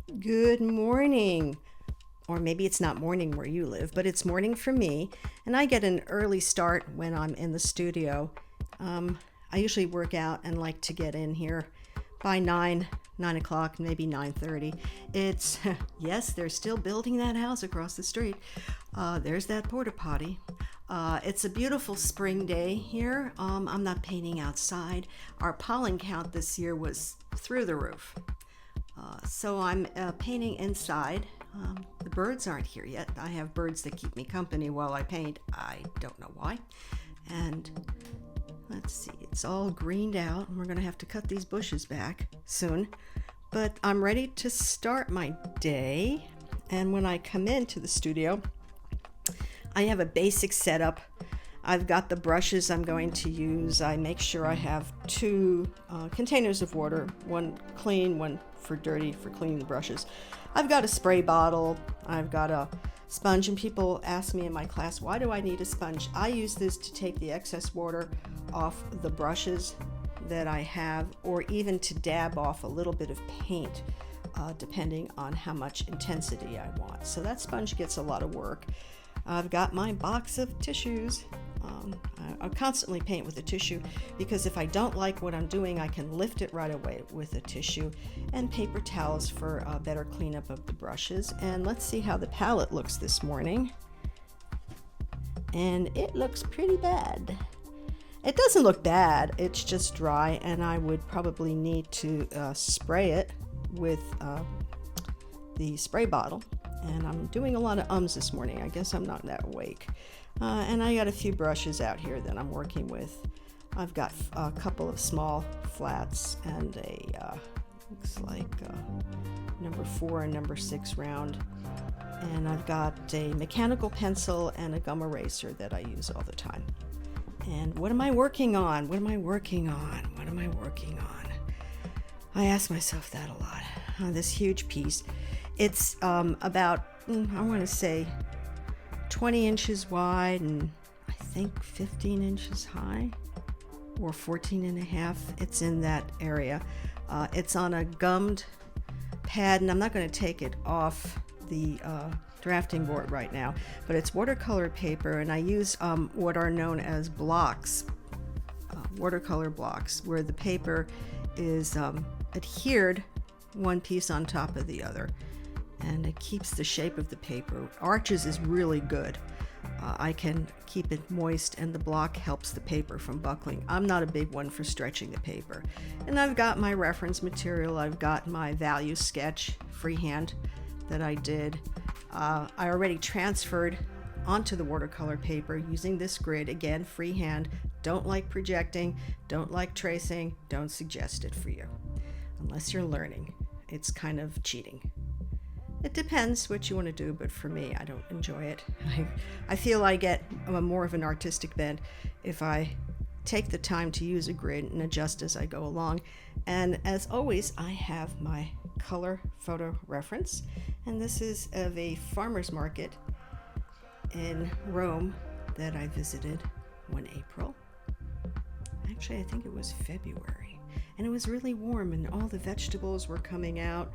Good morning. Or maybe it's not morning where you live, but it's morning for me. And I get an early start when I'm in the studio. I usually work out and like to get in here by 9 o'clock, maybe 9:30. It's, yes, they're still building that house across the street. There's that porta potty. It's a beautiful spring day here. I'm not painting outside. Our pollen count this year was through the roof. So I'm painting inside. The birds aren't here yet. I have birds that keep me company while I paint. I don't know why. And let's see, it's all greened out, and we're going to have to cut these bushes back soon. But I'm ready to start my day. And when I come into the studio, I have a basic setup. I've got the brushes I'm going to use. I make sure I have two containers of water, one clean, one for dirty, for cleaning the brushes. I've got a spray bottle. I've got a sponge, and people ask me in my class, why do I need a sponge? I use this to take the excess water off the brushes that I have, or even to dab off a little bit of paint, depending on how much intensity I want. So that sponge gets a lot of work. I've got my box of tissues. I constantly paint with a tissue because if I don't like what I'm doing, I can lift it right away with a tissue, and paper towels for better cleanup of the brushes. And let's see how the palette looks this morning. And it looks pretty bad. It doesn't look bad, it's just dry, and I would probably need to spray it with the spray bottle. And I'm doing a lot of ums this morning. I guess I'm not that awake. And I got a few brushes out here that I'm working with. I've got a couple of small flats and a, looks like number 4 and number 6 round. And I've got a mechanical pencil and a gum eraser that I use all the time. And what am I working on? What am I working on? What am I working on? I ask myself that a lot. This huge piece. It's about, I want to say, 20 inches wide and I think 15 inches high, or 14 and a half. It's in that area. It's on a gummed pad, and I'm not going to take it off the drafting board right now, but it's watercolor paper, and I use what are known as blocks, watercolor blocks, where the paper is adhered one piece on top of the other, and it keeps the shape of the paper. Arches is really good. I can keep it moist, and the block helps the paper from buckling. I'm not a big one for stretching the paper. And I've got my reference material. I've got my value sketch freehand that I did. I already transferred onto the watercolor paper using this grid. Again, freehand. Don't like projecting, don't like tracing, don't suggest it for you. Unless you're learning. It's kind of cheating. It depends what you want to do, but for me, I don't enjoy it. I feel I get more of an artistic bent if I take the time to use a grid and adjust as I go along. And as always, I have my color photo reference, and this is of a farmer's market in Rome that I visited one April. Actually, I think it was February, and it was really warm, and all the vegetables were coming out.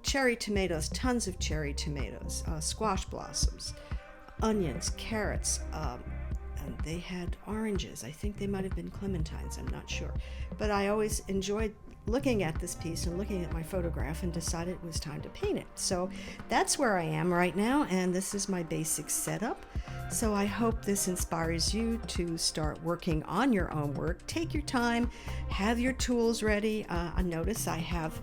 Cherry tomatoes, tons of cherry tomatoes, squash blossoms, onions, carrots, and they had oranges. I think they might have been clementines, I'm not sure. But I always enjoyed looking at this piece and looking at my photograph, and decided it was time to paint it. So that's where I am right now, and this is my basic setup. So I hope this inspires you to start working on your own work. Take your time, have your tools ready. I notice I have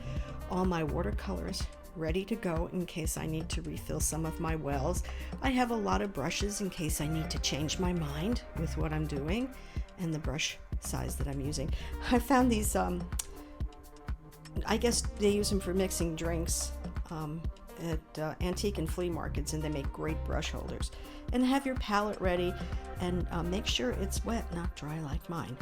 all my watercolors ready to go in case I need to refill some of my wells. I have a lot of brushes in case I need to change my mind with what I'm doing and the brush size that I'm using. I found these, I guess they use them for mixing drinks at antique and flea markets, and they make great brush holders. And have your palette ready, and make sure it's wet, not dry like mine.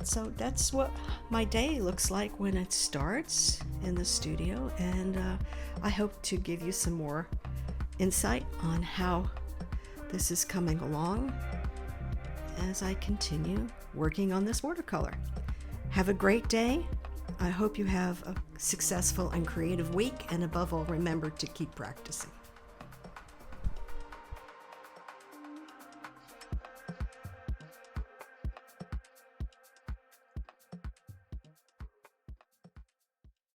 So that's what my day looks like when it starts in the studio, and I hope to give you some more insight on how this is coming along as I continue working on this watercolor. Have a great day. I hope you have a successful and creative week, and above all, remember to keep practicing.